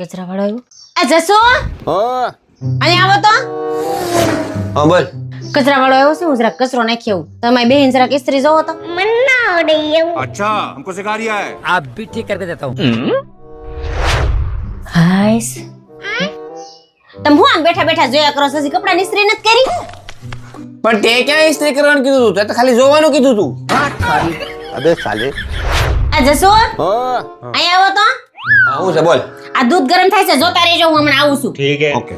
કચરા વાળો આવ્યો. આ જસુ હા અહીંયા આવો તો. હા બોલ. કચરા વાળો આવ્યો છે, હું જરાક કચરો નાખી આવું. તમે બેન જરાક ઇસ્ત્રી જોવો તો. अच्छा हमको सिखा रिया है आप भी ठीक करके देता हूँ। હાઈસ તમે હું આમ બેઠા બેઠા જોયા કરો છો, હજી કપડાની ઇસ્ત્રી નથી કરી? પણ તે ક્યાં ઇસ્ત્રી કરવાનું કીધું તું? તે તો ખાલી જોવાનું કીધું તું. અબે સાલે. આ જસુ હા અહીંયા આવો તો. આવું છે બોલ. આ દૂધ ગરમ થાય છે, જોતા રહેજો, હું હમણાં આવું છું. ठीक है ઓકે.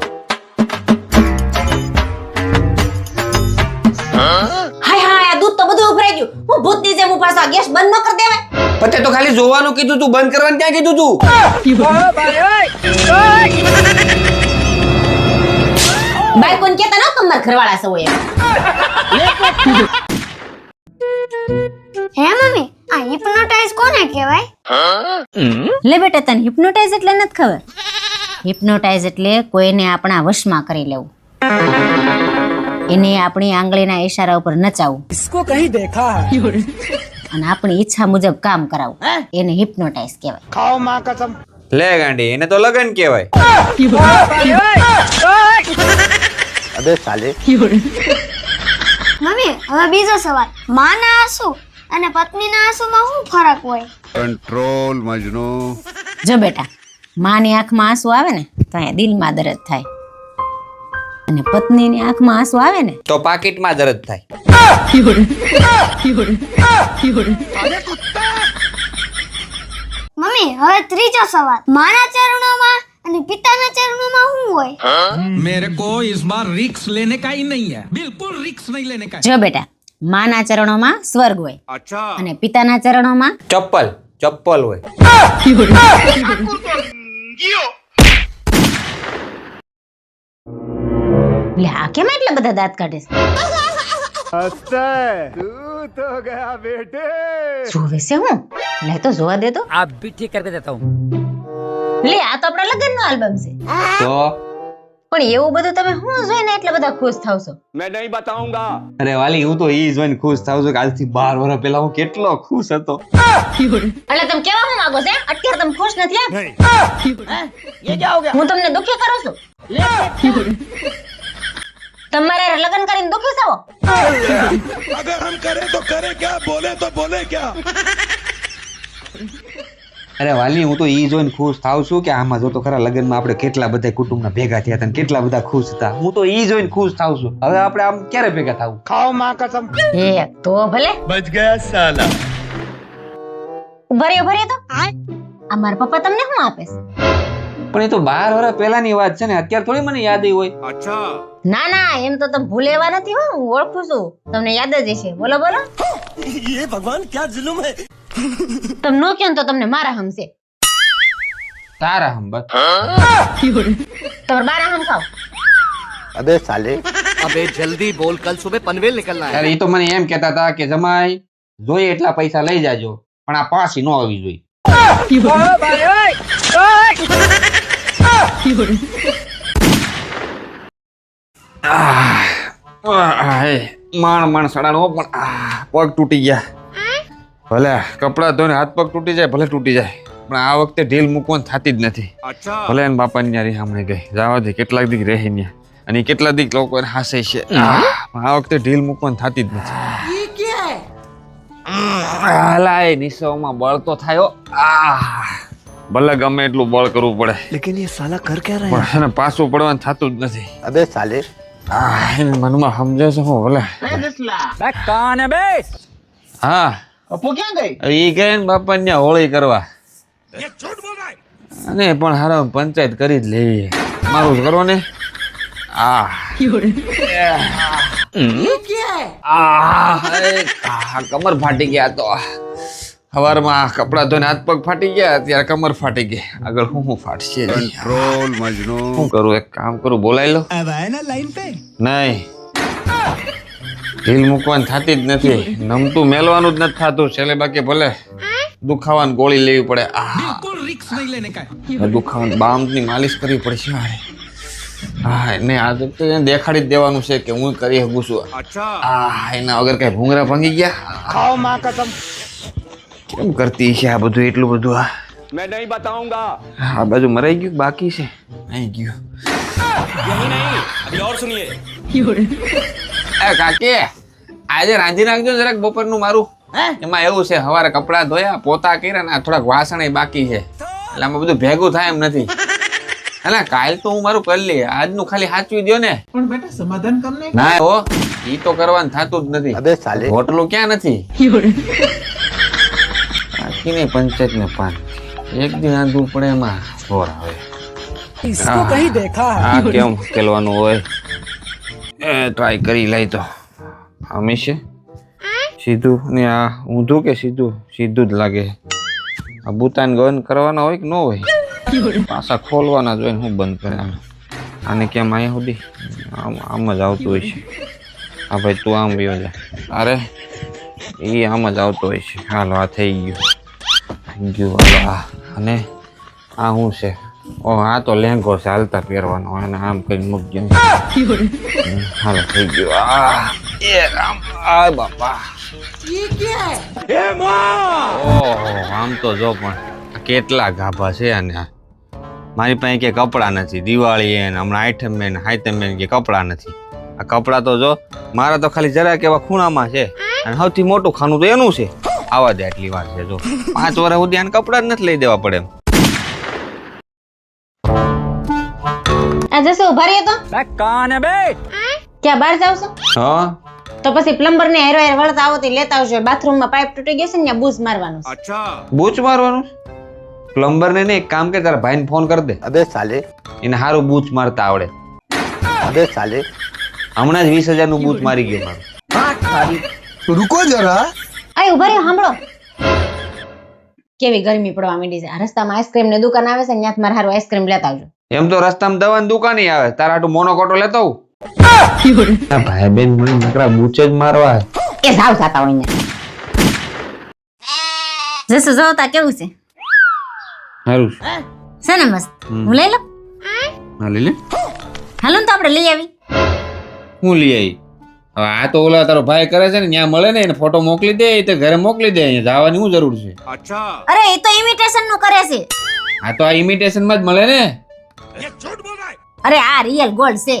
હાય હાય, આ દૂધ તો બધું ઉભરાઈ ગયું. હું ભૂતની જેમ ઉભા છું, આ ગેસ બંધ ન કરી દેવાય? પણ તે તો ખાલી જોવાનું કીધું તું, બંધ કરવાનું ક્યાં કીધું તું? બાઈ કોણ કેતા ન તમાર ઘરવાળા સૌ એમ. હે મમ્મી, આ હિપ્નોટાઇઝ કોને કહેવાય? લે બેટા, તને હિપ્નોટાઇઝ એટલે નથી ખબર? હિપ્નોટાઇઝ એટલે કોઈને આપણા વશમાં કરી લેવું, એને આપણી આંગળીના ઈશારા ઉપર નચાવવું, इसको कहीं देखा है? અને આપણી ઈચ્છા મુજબ કામ કરાવવું, એને હિપ્નોટાઇઝ કહેવાય. खाओ माँ कसम। લે ગાંડી, એને તો લગન કહેવાય. અબે સાલે. મમ્મી, હવે બીજો સવાલ. માના આંસુ અને પત્નીના આંસુમાં શું ફરક હોય? कंट्रोल मजनू જો બેટા, માની આંખમાં આંસુ આવે ને તો અહીંયા દિલમાં દર્દ થાય, અને પત્નીની આંખમાં આંસુ આવે ને તો પાકીટમાં દર્દ થાય. મમ્મી, હવે ત્રીજો સવાલ. માના ચરણોમાં અને પિતાના ચરણોમાં શું હોય? मेरे को इस बार रिक्स लेने का ही नहीं है, बिल्कुल रिक्स नहीं लेने का है। જો બેટા, માના ચરણોમાં સ્વર્ગ હોય अच्छा અને પિતાના ચરણોમાં ચપ્પલ હોય. લે આ કેમ એટલા બધા દાંત કાઢે છે? જોવે છે હું? લે તો જોવા દે તો. आप भी ठीक करके देता हूँ। લે આ તો આપણા લગ્નનો આલ્બમ છે. તો પણ એવું બધું તમે શું જોઈને એટલા બધા ખુશ થાવ છો? मैं नहीं बताऊंगा અરે વાલી, હું તો ઈ જોઈને ખુશ થાઉં છું કે આજથી 12 વર્ષ પહેલા હું કેટલો ખુશ હતો. એટલે તમે કેવા હું માંગો છો? અત્યારે તમે ખુશ નથી એમ? ये क्या हो गया? હું તમને દુખી કરું છું? તમારે લગ્ન કરીને દુખી થાવો? अगर हम करें तो करें क्या बोले तो बोले क्या અરે વાલી, હું તો ઈ જોઈને ખુશ થાઉં છું કે આમાં જો તો ખરા લગ્નમાં આપણે કેટલા બધા કુટુંબના ભેગા થયા હતા ને કેટલા બધા ખુશ હતા. હું તો ઈ જોઈને ખુશ થાઉં છું. હવે આપણે આમ ક્યારે ભેગા થાવું? खाओ माँ कसम। એ તો ભલે बच गया साला ઉભા રહ્યો તો. આ મારા પપ્પા તમને શું આપે છે? પણ એ તો 12 વર્ષ પહેલાની વાત છે ને, અત્યારે થોડી મને યાદ આવી હોય. अच्छा ના ના, એમ તો તમે ભૂલે એવા નથી હો, હું ઓળખું છું, તમને યાદ જ હશે. બોલો બોલો. ये भगवान क्या जुल्म है તમે નો કહો ને તો તમને મારા હમશે. તારા હમ બસ. તમારે બારા હમ ખાવ. અબે સાલે. अबे जल्दी बोल, कल सुबह पनवेल निकलना है। અરે ઈ તો મને એમ કહેતા હતા કે જમાઈ જોઈએ એટલા પૈસા લઈ જાજો, પણ આ પાછી નો આવી જોઈએ. માણ સડાનો પણ પગ તૂટી ગયા. ભલે કપડા ધોઈને હાથ પગ તૂટી જાય, ભલે તૂટી જાય, પણ આ વખતે ઢીલ મૂકવાની થતી જ નથી. अच्छा ભલે એને બાપાની ન્યા રીહામણે ગઈ જવા દે, કેટલાક દીક રહી ન્યા, અને ઈ કેટલા દીક લોકો એને હાસે છે, પણ આ વખતે ઢીલ મૂકવાની થતી જ નથી. હાલા એ નિશાઓમાં બળ તો થાય હો. ભલે ગમે એટલું બળ કરવું પડે, लेकिन ये साला कर क्या रहा પણ એને પાછું પડવાનું થતું જ નથી. अबे साले એને મનમાં સમજે છે હું ભલે. कौन है बे? હા, अपो क्या गई? ઈ ગઈ ને બાપા ન્યા હોળી કરવા, અને પણ હારો પંચાયત કરી જ લેવી, મારું જ કરો ને. કમર ફાટી ગયા તો સવારમાં કપડા ધોઈને હાથ પગ ફાટી ગયા, ત્યારે કમર ફાટી ગઈ. આગળ હું ફાટશે નહીં. कंट्रोल मजनू શું કરું? એક કામ કરું, બોલાવી લો. अब आए ना लाइन पे। નહીં, ઢીલ મૂકવાની થતી જ નથી, નમતું મેલવાનું જ નથી થતું. છેલ્લે બાકી ભલે દુખાવાની ગોળી લેવી પડે, बिल्कुल रिक्स नहीं लेने का है। દુખાવાની બામની માલિશ કરવી પડશે. હા, એને આ તો એને દેખાડી જ દેવાનું છે કે હું કરી શકું છું. अच्छा એના વગર કઈ ભૂંગરા ભાંગી ગયા. खाओ माँ कसम। કેમ કરતી છે આ બધું એટલું બધું? मैं नहीं बताऊंगा આ બાજુ મરાઈ ગયું બાકી છે અહીં ગયું यही नहीं अभी और सुनिए એ કાકી આજે રાંધી નાખજો જરાક બપોરનું મારું એમાં એવું છે સવારે કપડાં ધોયા પોતા કર્યા ને આ થોડાક વાસણ બાકી છે એટલે આમાં બધું ભેગું થાય એમ નથી એટલે કાલ તો હું મારું કરી લઈએ આજનું ખાલી સાચવી દો ને પણ બેટા સમાધાન કરને ના હો ઈ તો કરવાનું થતું જ નથી હોટલું ક્યાં નથી બાકી નહીં પંચાયત ને પાન એક દિન આંધું પડે એમાં જોર આવે આ કેમ ઉકેલવાનું હોય એ ટ્રાય કરી લઈ તો હંમેશા સીધું ને આ ઊંધું કે સીધું સીધું જ લાગે આ બુતાન ગન કરવાના હોય કે ન હોય પાછા ખોલવાના જોઈને હું બંધ કરે આને કેમ અહીંયા સુધી આમ જ આવતું હોય છે હા ભાઈ તું આમ ગયો જા અરે એ આમ જ આવતો હોય છે હાલો આ થઈ ગયું હાલો આ અને આ શું છે ઓ આ તો લેંઘો છે હાલતા પહેરવાનો અને આમ કરીને મૂકજો હાલો થઈ ગયું આ એ રામ આ બાપા ઓહો આમ તો જો પણ કેટલા ગાભા છે આને મારી પાસે કે કપડાં નથી દિવાળી એને હમણાં આઈટમ મેન હાઈટમ મેન કે કપડાં નથી આ કપડાં તો જો મારા તો ખાલી જરાક એવા ખૂણામાં છે અને સૌથી મોટું ખાનું તો એનું છે આવા દે આટલી વાર છે જો 5 વર્ષ સુધી આને કપડાં જ નથી લઈ દેવા પડે એમ આ જશે ઉભા રહ્યો તો कान है बेट ક્યાં બહાર જાવ છો હા તો પછી પ્લમ્બર ને હેરો હેર વળતા આવો તે લેતા આવજો બાથરૂમ માં પાઇપ તૂટી ગયો છે ને ત્યાં બૂઝ મારવાનું છે. બૂચ મારવાનું પ્લમ્બર ને એક કામ કે તારા ભાઈને ફોન કરી દે अबे साले એને સારું બૂચ મારતા આવડે अबे साले હમણાં જ 20,000 નું બૂચ મારી ગયો મારું रुको जरा આય ઉભા રહ્યો સાંભળો કેવી ગરમી પડવા માંડી છે આ રસ્તામાં આઈસ્ક્રીમ ની દુકાન આવે છે ને ત્યાંથી મારે હારું આઈસ્ક્રીમ લેતા આવજો એમ તો રસ્તામાં દવાની દુકાન આવે તારા હાટુ મોનોકોટો લેતો આવું ભાઈ બેન મને નકરા બૂચ જ મારવા એ જાવ જાતા હોય ને જસુ જોતા કેવું છે સારું છે ને મસ્ત હું લઈ લઉં હા લઈ લે હાલો ને તો આપણે લઈ આવી હું લઈ આવી હવે આ તો ઓલા તારો ભાઈ કરે છે ને ત્યાં મળે ને એને ફોટો મોકલી દે તો ઘરે મોકલી દે અહીંયા જવાની શું જરૂર છે અરે એ તો ઇમિટેશન નું કરે છે આ તો આ ઇમિટેશન માં જ મળે ને અરે આ રિયલ ગોલ્ડ છે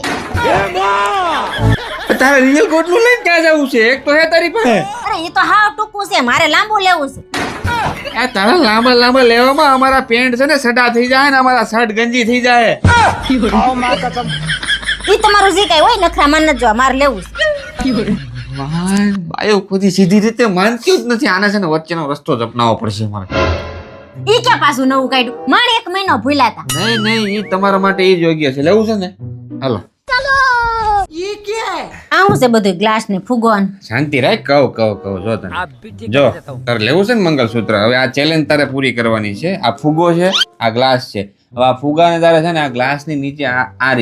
તારે રિયલ ગોલ્ડ નું લઈને ક્યાં જવું છે એક તો હે તારી પાસે અરે એ તો હાવ ટૂંકું છે મારે લાંબુ લેવું છે આ તારા લાંબા લાંબા લેવામાં અમારા પેન્ટ છે ને સડા થઈ જાય ને અમારા શર્ટ ગંજી થઈ જાય ઈ તમારું જે કઈ હોય નખરા માન જ જો મારે લેવું છે બાયો ખુદી સીધી રીતે માનતી જ નથી આના છે ને વચ્ચેનો રસ્તો જ અપનાવવો પડશે મારે ઈ ક્યાં પાછું નવું કાઢ્યું મારે 1 મહિનો ભૂલાતા નહીં ઈ તમારા માટે ઈ જ યોગ્ય છે લેવું છે ને હાલો આ હું છે બધું ગ્લાસ ને ફુગોન શાંતિ રાખ કહો જો તને आप भी ठीक જો कर देता हूँ તારે લેવું છે ને મંગલસૂત્ર હવે આ ચેલેન્જ તારે પૂરી કરવાની છે આ ફુગો છે આ ગ્લાસ છે હવે આ ફુગાને તારે છે ને આ ગ્લાસની નીચે આ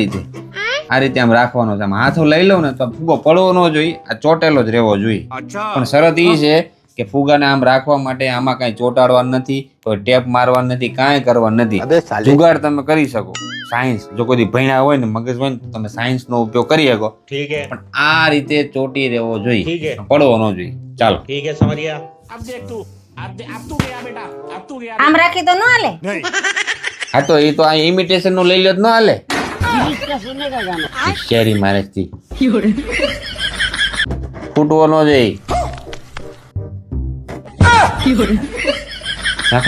રીતે આમ રાખવાનો છે આમ હાથો લઈ લઉં ને તો ફુગો પડવો ન જોઈએ આ ચોટેલો જ રહેવો જોઈએ પણ શરત ઈ છે કે ફુગાને આમ રાખવા માટે આમાં કઈ ચોટાડવાનું નથી કોઈ ટેપ મારવાનું નથી કાંઈ કરવાનું નથી अबे साले જુગાડ તમે કરી શકો સાયન્સ જો કોઈ ભણ્યા હોય ને મગજ હોય ને તો તમે સાયન્સ નો ઉપયોગ કરી શકો ठीक है પણ આ રીતે ચોટી રહેવો જોઈએ ઠીક હે. પડવો ન જોઈએ ચાલો ठीक है समझ गया अब देख तू अब तू गया बेटा अब तू गया આમ રાખી તો ન હાલે હા તો એ તો આ ઇમિટેશન નું લઈ લ્યો તો ન હાલે શેરી મારે ફૂટવો ન જોઈએ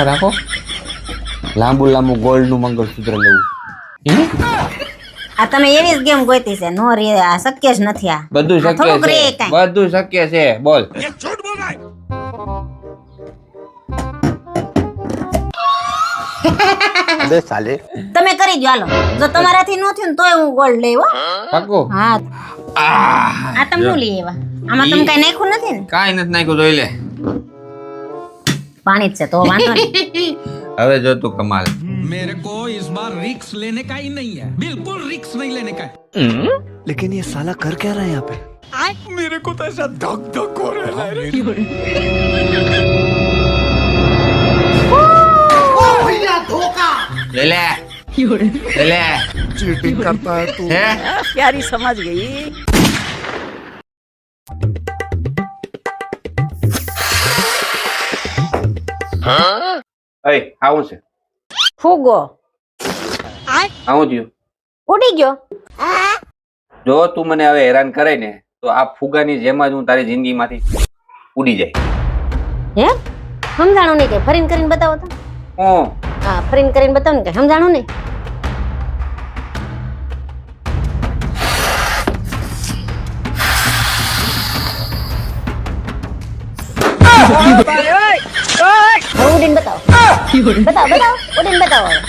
રાખો લાંબુ ગોલ્ડ નું મંગળસૂત્ર લેવું આ તમે એવી જ ગેમ ગોતી છે નો રે આ શક્ય જ નથી આ બધું શક્ય થોડુંક રે છે કાંઈ. બધું શક્ય છે બોલ ये झूठ बोल रहा है अबे साले તમે કરી દો હાલો જો તમારાથી ન થયું ને તોય હું ગોલ્ડ લઈ હો પાકું હા આ તમે હું લઈ આવ્યા આમાં તમે કઈ નાખ્યું નથી ને કાંઈ નથી નાખ્યું જોઈ લે પાણી જ છે તો વાંધો નહીં હવે જો તું કમાલ मेरे को इस बार रिक्स लेने का ही नहीं है बिल्कुल रिक्स नहीं लेने का है लेकिन ये साला कर क्या रहा है यहाँ पे मेरे को तो ऐसा धक धक हो रहा है ले ले चीटिंग करता है तू હે प्यारी समझ गई અય આવું છે ફૂગો આવું થયું ઉડી ગયો. જો તું મને હવે હેરાન કરે ને તો આ ફુગાની જેમ જ હું તારી જિંદગીમાંથી ઉડી જાય. હે સમજાણું નહીં કે ફરીને કરીને બતાવો તો. હું હા ફરીને કરીને બતાવો ને કે સમજાણું નહીં. હવે ઉડીને બતાવો. બતાવો બતાવો ઉડીને બતાવો હવે.